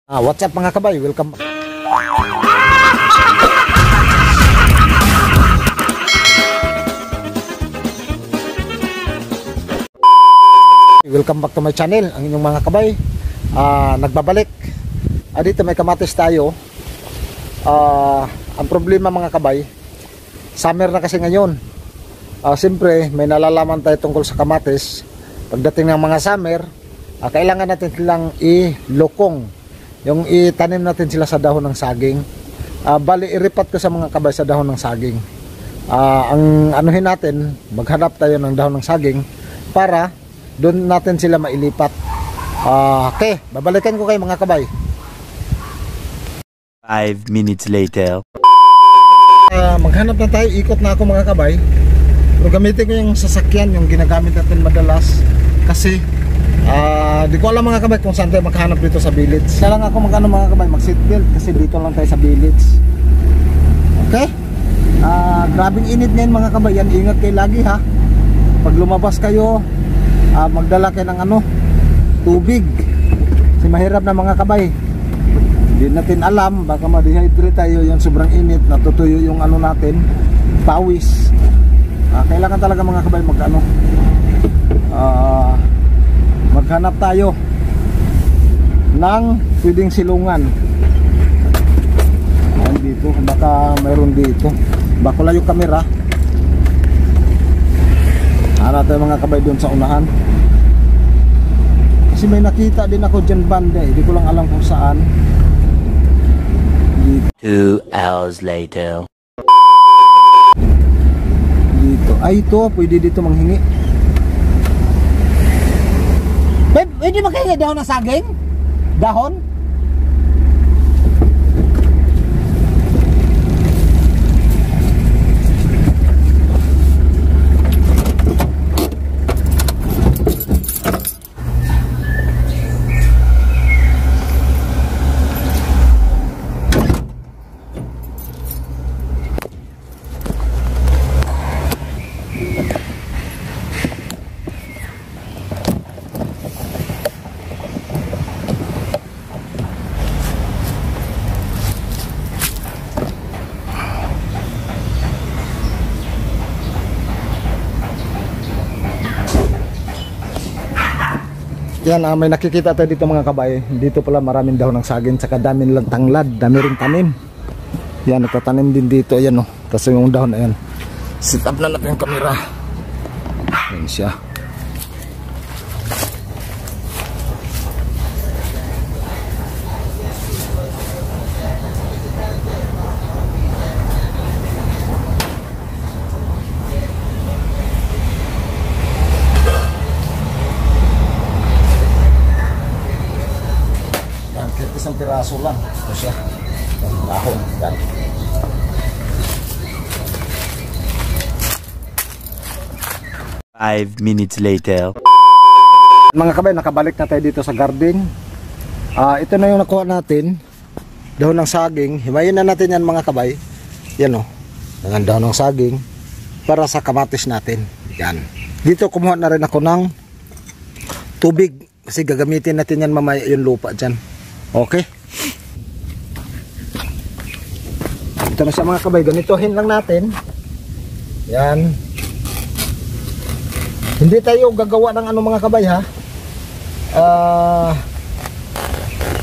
What's up mga kabay? Welcome back. Welcome back to my channel, ang inyong mga kabay. Nagbabalik. Dito may kamatis tayo. Ang problema mga kabay, summer na kasi ngayon. Siyempre may nalalaman tayo tungkol sa kamatis. Pagdating ng mga summer, kailangan natin silang ilokong. Yung itanim natin sila sa dahon ng saging. Bali iripat ko sa mga kabay sa dahon ng saging. Ang anuhin natin, maghanap tayo ng dahon ng saging para doon natin sila mailipat. Okay, babalikan ko kayo mga kabay. 5 minutes later. Maghanap na tayo, ikot na ako mga kabay. Pero gamitin ko yung sasakyan, yung ginagamit natin madalas. Kasi di ko alam mga kabay kung saan tayo maghanap dito sa village. Kaya lang ako magano mga kabay, mag seatbelt kasi dito lang tayo sa village. Okay? Grabing init ngayon mga kabay, yan, ingat kayo lagi ha. Pag lumabas kayo, magdala kayo ng tubig. Kasi mahirap na mga kabay. Hindi natin alam, baka ma-dehydrate tayo, yung sobrang init, natutuyo yung natin, pawis. Kailangan talaga mga kabay maghanap tayo ng pwedeng silungan. Ayan dito, baka mayroon dito. Baka layo kamera. Hanap tayo mga kabay doon sa unahan. Kasi may nakita din ako dyan banda Hindi ko lang alam kung saan. 2 hours later. Dito. Ito, pwede dito manghingi. Pwede makahingi dahon ng saging? Dahon? Yan, may nakikita tayo dito mga kabay. Dito pala maraming dahon ng saging, saka dami nilang tanglad, dami rin tanim. Yan, nagtatanim din dito. Ayan kasi yung dahon na yan. Set up na natin yung camera. Yan siya. Isang piraso lang. Ito siya. Dahon. Yan. Five minutes later. Mga kabay, nakabalik na tayo dito sa garden. Ito na yung nakuha natin. Dahon ng saging. Himayin na natin yan mga kabay. Yan ang dahon ng saging. Para sa kamatis natin. Yan. Dito kumuha na rin ako ng tubig. Kasi gagamitin natin yan mamaya yung lupa dyan. Okay. Ito na siya mga kabay. Ganitohin lang natin. Yan. Hindi tayo gagawa ng mga kabay ha.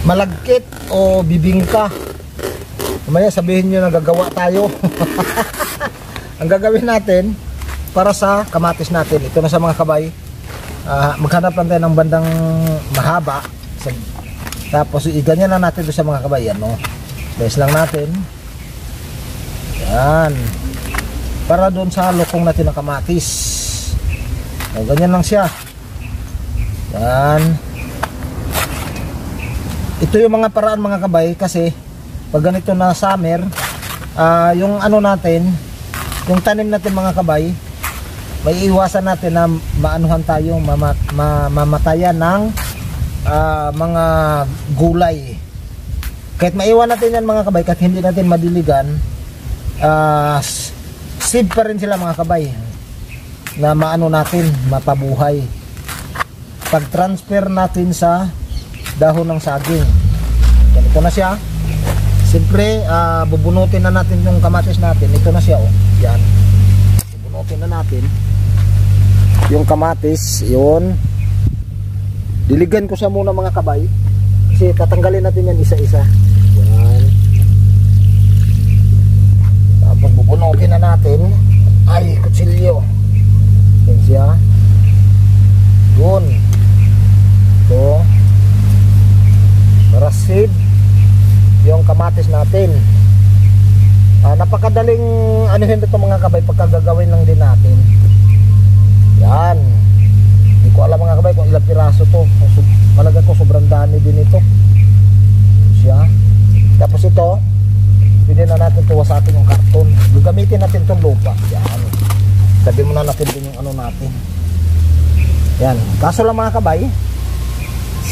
Malagkit o bibingka. Mamaya sabihin nyo na gagawa tayo. Ang gagawin natin para sa kamatis natin. Ito na siya mga kabay. Maghanap lang tayo ng bandang mahaba. Tapos iganyan na natin doon sa mga kabay. Base lang natin. Yan. Para doon sa lukong natin ng kamatis. Ganyan lang siya. Yan. Ito yung mga paraan mga kabay. Kasi pag ganito na summer, yung natin, yung tanim natin mga kabay, may iwasan natin na maanuhan tayo, mamatayan ng mga gulay. Kahit maiwan natin yan mga kabay, kahit hindi natin madiligan, save pa rin sila mga kabay na natin, mapabuhay. Pag transfer natin sa dahon ng saging, Ito na siya. Siyempre, bubunutin na natin yung kamatis natin. Ito na siya, oh. Yan. Bubunutin na natin yung kamatis. Yun. Diligan ko siya muna mga kabay. Kasi tatanggalin natin yan isa-isa. Yan. Tapos bubunutin na natin. Ay, kutsilyo. Yan siya. Yun. Ito. Para save yung kamatis natin. Napakadaling anuhin ito mga kabay pagka gagawin lang din natin. Yan. Hindi ko alam mga kabay kung ilang piraso to. Malaga ko sobrang dami din ito. Siya. Tapos ito, pwede na natin tuwa sa atin yung karton. Gagamitin natin itong lupa. Yan. Sabi muna natin din yung ano natin. Yan. Kaso lang mga kabay,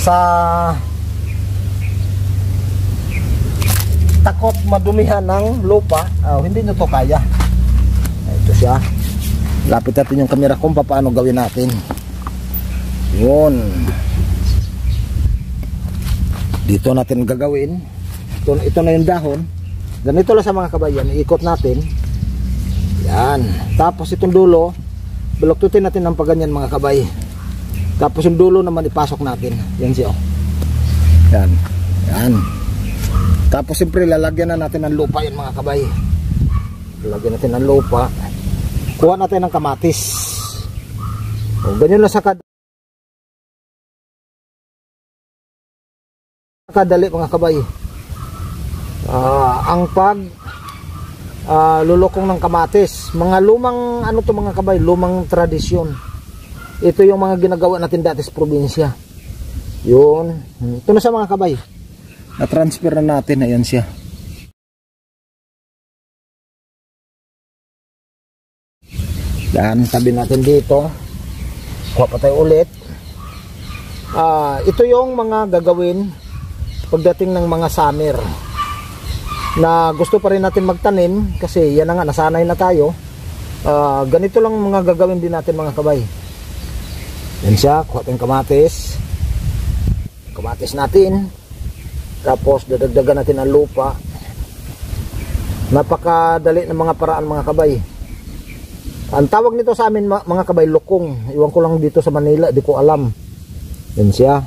sa takot madumihan ng lupa, hindi nyo to kaya. Ito siya. Lapit natin yung camera kung paano gawin natin. Yun. Dito natin gagawin. Ito na yung dahon. Ganito lang sa mga kabayan. Iikot natin. Yan. Tapos itong dulo, baluktutin natin ng paganyan mga kabay. Tapos yung dulo naman ipasok natin. Yan siya. Yan. Yan. Tapos siyempre lalagyan na natin ng lupa yan mga kabay. Lalagyan natin ng lupa. Kuha natin ng kamatis. O, ganyan lang sa kadali mga kabay. Ang pag lulukong ng kamatis. Mga lumang ano to mga kabay, lumang tradisyon. Ito yung mga ginagawa natin dati sa probinsya. Yun. Ito na sa mga kabay. Na-transfer na natin. Ayan siya. Yan. Tabi natin dito. Kuha pa tayo ulit. Ito yung mga gagawin pagdating ng mga summer. Na gusto pa rin natin magtanim. Kasi yan na nga. Nasanay na tayo. Ganito lang mga gagawin din natin mga kabay. Yan siya. Kuha tayong kamatis. Kamatis natin. Tapos dadagdagan natin ang lupa. Napakadali ng mga paraan mga kabay. Ang tawag nito sa amin mga kabay, lukong. Iwan ko lang dito sa Manila, di ko alam. Yan siya.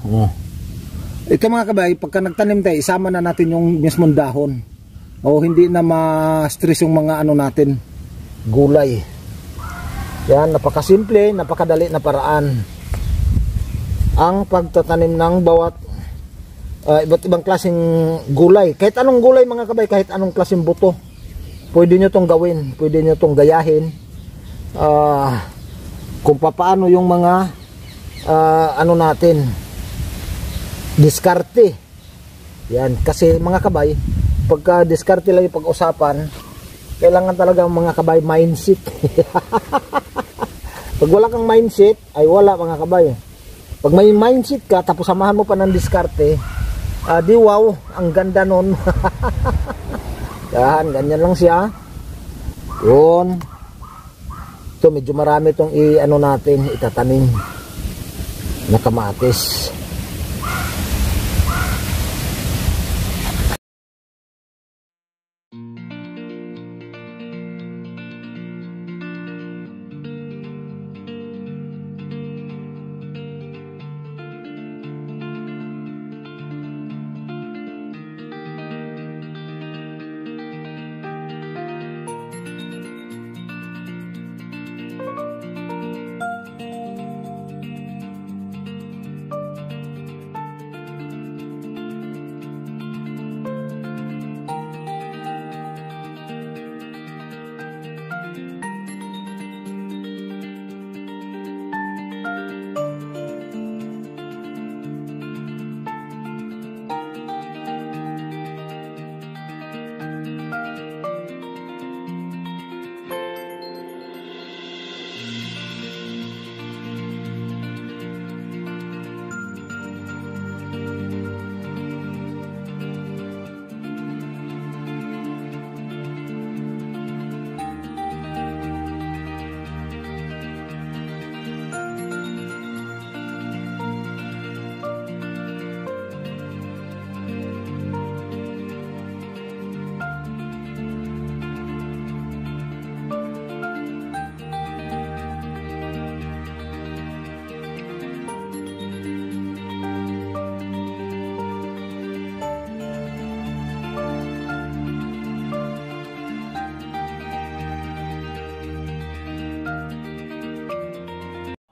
Ito mga kabay, pagka nagtanim tayo, isama na natin yung mismong dahon. O hindi na ma-stress yung mga ano natin, gulay. Yan, napakasimple, napakadali na paraan. Ang pagtatanim ng bawat iba't ibang klaseng gulay. Kahit anong gulay mga kabay, kahit anong klaseng buto, pwede nyo tong gawin, pwede nyo tong gayahin. Kung paano yung mga ano natin, diskarte. Yan, kasi mga kabay, pagka diskarte lang yung pag-usapan, kailangan talaga mga kabay mindset. Pag wala kang mindset, ay wala mga kabay. Pag may mindset ka, tapos samahan mo pa ng diskarte, di wow, ang ganda nun. Yan, ganyan lang siya. Yun. Ito, medyo marami itong i-ano natin, itatanim na kamatis.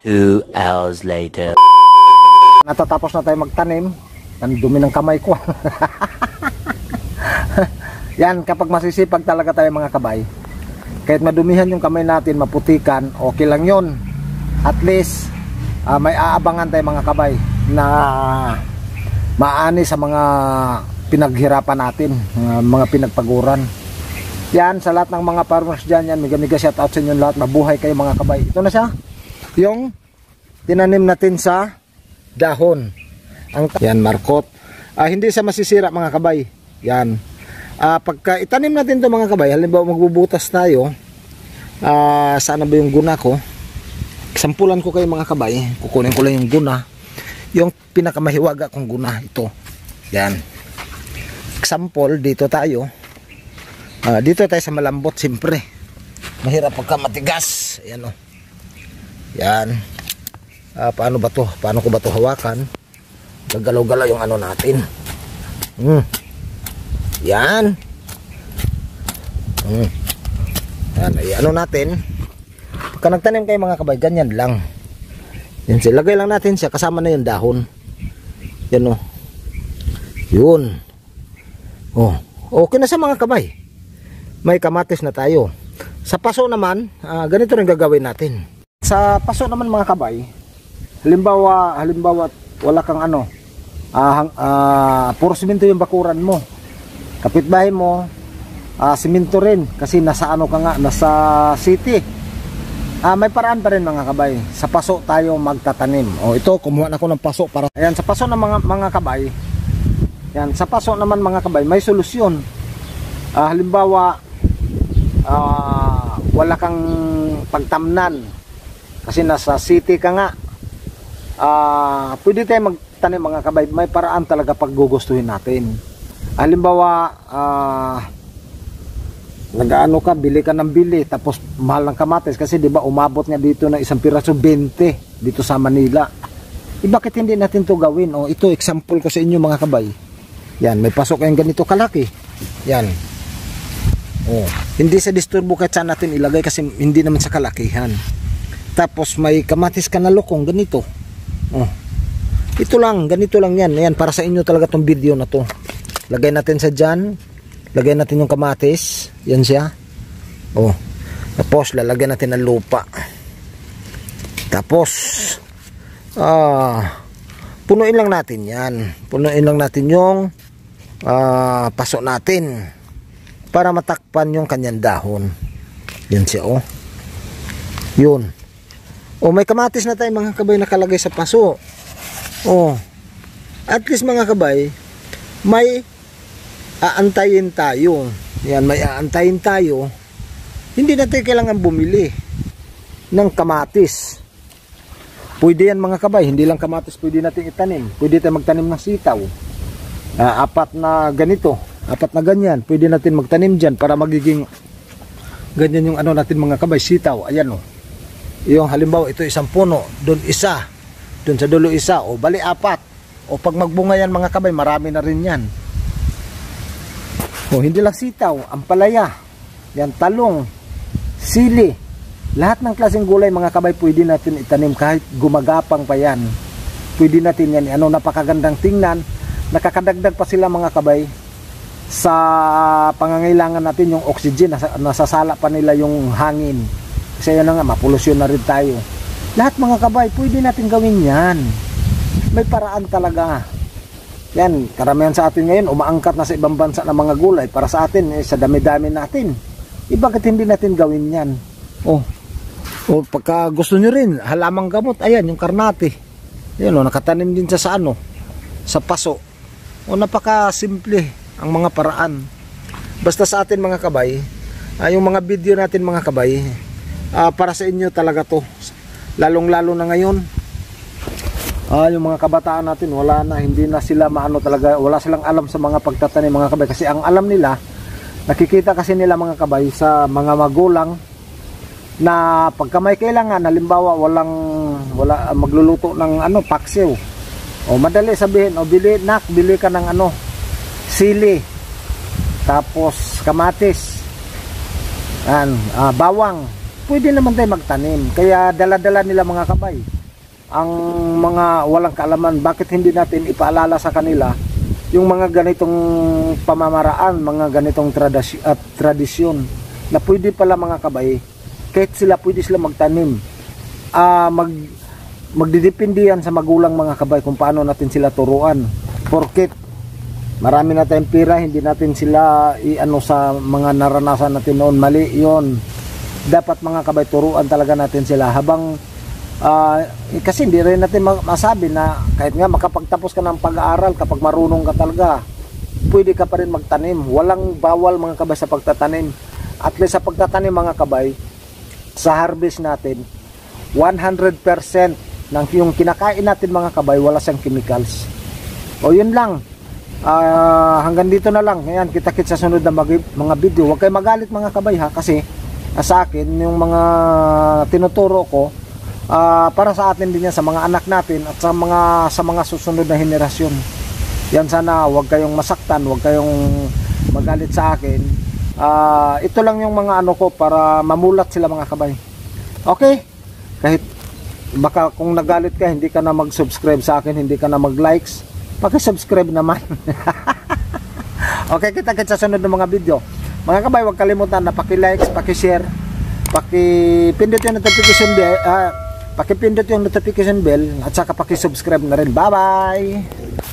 2 hours later. Natatapos na tayo magtanim. Ang dumi ng kamay ko. Yan, kapag masisipag talaga tayo mga kabay, kahit madumihan yung kamay natin, maputikan, okay lang yun. At least may aabangan tayo mga kabay na maani sa mga pinaghirapan natin, mga pinagpaguran. Yan, sa lahat ng mga farmers dyan, yan, mega shout out sa inyo lahat. Mabuhay kayo mga kabay. Ito na siya, yung tinanim natin sa dahon. Yan, markot. Hindi siya masisira mga kabay. Yan. Pagka itanim natin ito mga kabay, halimbawa magbubutas tayo, sana ba yung guna ko? Sampulan ko kayo mga kabay. Kukunin ko lang yung guna. Yung pinakamahiwaga kong guna. Ito. Yan. Example, dito tayo. Dito tayo sa malambot, siyempre. Mahirap pagka matigas. Ayan o. Yan. Paano ba to? Paano ko ba to hawakan? Gagalaw-galaw yung ano natin. Yan. Yan. Ano natin? Pagka nagtanim kayo mga kabay, ganyan lang. Yan. Lagay lang natin siya. Kasama na yung dahon. Yan o. Yun. Oh. Okay na sa mga kabay. May kamatis na tayo. Sa paso naman, ganito rin gagawin natin. Sa paso naman mga kabay, halimbawa wala kang ano, puro simento yung bakuran mo, kapitbahay mo simento rin kasi nasa ano ka nga, nasa city. May paraan pa rin mga kabay. Sa paso tayo magtatanim. Ito, kumuha na ako ng paso para, ayan, sa paso ng mga kabay. Yan, sa paso naman mga kabay, may solusyon. Halimbawa wala kang pagtamnan kasi nasa city ka nga, pwede tayo magtanim mga kabay. May paraan talaga pag gugustuhin natin. Halimbawa nag-ano ka, bili ka ng bili tapos mahal ng kamatis kasi di ba umabot nga dito na isang piraso 20 dito sa Manila. Bakit hindi natin to gawin? Ito example ko sa inyo mga kabay. Yan, may pasok kayong ganito kalaki. Yan. Hindi sa disturbo kahit saan natin ilagay kasi hindi naman sa kalakihan. Tapos may kamatis ka na lokong ganito. Ito lang, ganito lang yan. Ayan, para sa inyo talaga tong video na to. Lagay natin sa dyan. Lagay natin yung kamatis. Yan siya. Tapos lalagyan natin ng lupa. Tapos punuin lang natin yan. Punuin lang natin yung paso natin para matakpan yung kanyang dahon. Yan siya yun. May kamatis na tayo mga kabay nakalagay sa paso. At least mga kabay, may aantayin tayo. Yan, may aantayin tayo. Hindi natin kailangan bumili ng kamatis. Pwede yan mga kabay, hindi lang kamatis pwede natin itanim. Pwede tayo magtanim ng sitaw. Apat na ganito, apat na ganyan. Pwede natin magtanim dyan para magiging ganyan yung ano natin mga kabay, sitaw. Ayan yung halimbawa ito isang puno, doon isa, doon sa dulo isa, bali apat. Pag magbunga yan mga kabay, marami na rin yan. Hindi lang sitaw, ampalaya, yan, talong, sili, lahat ng klaseng gulay mga kabay pwede natin itanim kahit gumagapang pa yan. Pwede natin yan, napakagandang tingnan. Nakakadagdag pa sila mga kabay sa pangangailangan natin yung oxygen, nasasala pa nila yung hangin. Kasi yan nga, mapolusyon na rin tayo. Lahat mga kabay, pwede natin gawin yan. May paraan talaga. Yan, karamihan sa atin ngayon, umaangkat na sa ibang bansa ng mga gulay. Para sa atin, sa dami-dami natin. Bakit hindi natin gawin yan? Pagka gusto nyo rin, halamang gamot, ayan, yung karnate. Yan nakatanim din sa sa paso. Napaka-simple ang mga paraan. Basta sa atin mga kabay, yung mga video natin mga kabay, para sa inyo talaga to. Lalong-lalo na ngayon. Yung mga kabataan natin, wala na, hindi na sila talaga, wala silang alam sa mga pagtatanim mga kabay. Kasi ang alam nila, nakikita kasi nila mga kabay sa mga magulang na pagka may kailangan, halimbawa wala magluluto ng paksiw. Madali sabihin, bili ka ng sili, tapos kamatis, bawang, pwede naman tayo magtanim. Kaya dala-dala nila mga kabay. Ang mga walang kaalaman, bakit hindi natin ipaalala sa kanila yung mga ganitong pamamaraan, mga ganitong tradisyon na pwede pala mga kabay, kahit sila pwede sila magtanim. Magdidepende yan sa magulang mga kabay kung paano natin sila turuan. Porket marami na tayong pira, hindi natin sila iano sa mga naranasan natin noon, mali yon. Dapat mga kabay, turuan talaga natin sila habang kasi hindi rin natin masabi na kahit nga makapagtapos ka ng pag-aaral, kapag marunong ka talaga, pwede ka pa rin magtanim. Walang bawal mga kabay sa pagtatanim. At least sa pagtatanim mga kabay, sa harvest natin 100% ng yung kinakain natin mga kabay, wala siyang chemicals. O yun lang, hanggang dito na lang. Ngayon, kita-kits sa sunod na mga video. Huwag kayo magalit mga kabay ha, kasi sa akin yung mga tinuturo ko para sa atin din yan, sa mga anak natin at sa mga susunod na henerasyon. Yan, sana huwag kayong masaktan, huwag kayong magalit sa akin. Ito lang yung mga ano ko para mamulat sila mga kabay. Okay? Kahit baka kung nagalit ka, hindi ka na mag-subscribe sa akin, hindi ka na mag-likes, paki-subscribe naman. Okay, kita-kits sa sunod ng mga video. Mga kabay, huwag kalimutan na paki-likes, paki-share, paki-pindot yung notification bell, pakipindot yung notification bell at saka paki-subscribe na rin. Bye-bye!